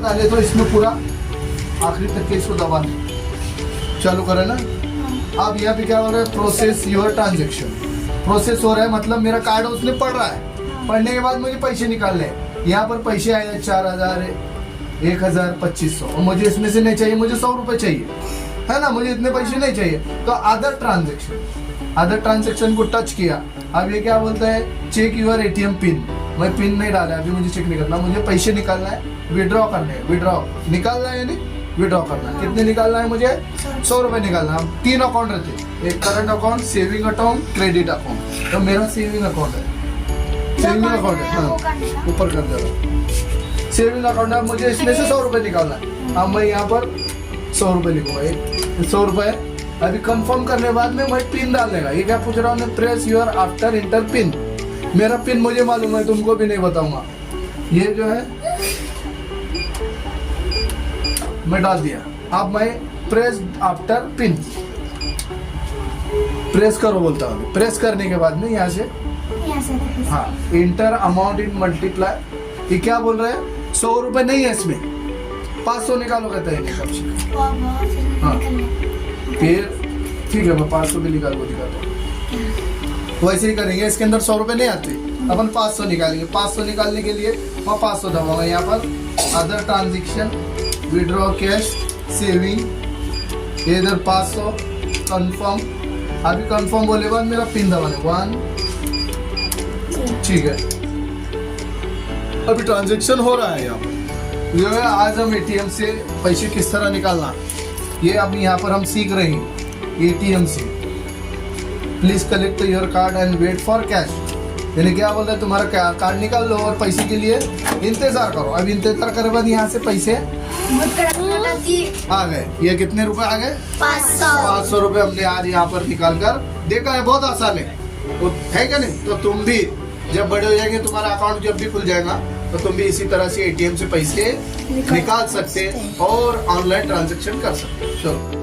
बता दे तो इसमें पूरा आखिरी तक के इसको दबा दे, चालू करे ना। अब यहाँ पे क्या हो रहा है, प्रोसेस योर ट्रांजेक्शन। प्रोसेस हो रहा है मतलब मेरा कार्ड उसने पढ़ रहा है, पढ़ने के बाद मुझे पैसे निकालने हैं। यहाँ पर पैसे आए 4000, 1000, 2500, और मुझे इसमें से नहीं चाहिए, मुझे 100 रुपए चाहिए, है ना, मुझे इतने पैसे नहीं चाहिए। तो अदर ट्रांजेक्शन को टच किया। अब ये क्या बोलता है, चेक यूर ATM पिन। मैं पिन नहीं डाला, अभी मुझे चेक नहीं करना, मुझे पैसे निकालना है, विड्रॉ करने हैं। विड्रॉ निकालना है यानी विड्रॉ करना है। कितने निकालना है मुझे, 100 रुपए निकालना है। 3 अकाउंट रहते, एक current account, saving account, credit account. तो मेरा सेविंग अकाउंट है, सेविंग अकाउंट है, हाँ ऊपर कर दे रहा। सेविंग अकाउंट है, मुझे इसमें से 100 रुपए निकालना है। अब मैं यहाँ पर 100 रुपए लिखूंगा, 100 रुपए। अभी कंफर्म करने के बाद में मैं पिन डाल देगा। ये क्या पूछ रहा हूँ मैं, press your after inter pin. मेरा पिन मुझे मालूम है, तुमको भी नहीं बताऊंगा। ये जो है मैं डाल दिया। अब मैं प्रेस आफ्टर पिन, प्रेस करो बोलता हूँ। प्रेस करने के बाद में यहाँ से हाँ, इंटर अमाउंट इन मल्टीप्लाई। ये क्या बोल रहा है, 100 रुपए नहीं है इसमें, 500 निकालो कहता है। हाँ फिर ठीक है, मैं 500 भी निकाल को दिखाता। वैसे ही करेंगे, इसके अंदर 100 रुपए नहीं आते, अपन 500 निकालेंगे। 500 निकालने के लिए मैं 500 दबाऊंगा यहाँ पर। Other transaction, withdraw cash, saving, इधर 500, कंफर्म। अभी कंफर्म बोले बाद मेरा पिन दबाने 1, ठीक है। अभी ट्रांजेक्शन हो रहा है यहाँ पर। जो है आज हम ATM से पैसे किस तरह निकालना, ये अब यहाँ पर हम सीख रहे हैं ATM से। Please collect your card and wait for cash. यानी क्या बोल रहा है, तुम्हारा कार्ड निकाल लो और पैसे के लिए इंतजार करो। अब इंतजार करे बाद यहाँ से पैसे आ गए। ये कितने रुपए आ गए, 500 रुपए हमने आज यहाँ पर निकाल कर देखा है। बहुत आसान है क्या नहीं। तो तुम भी जब बड़े हो जाएंगे, तुम्हारा अकाउंट जब भी खुल जाएगा, तो तुम भी इसी तरह से ATM से पैसे निकाल सकते और ऑनलाइन ट्रांजैक्शन कर सकते। चलो।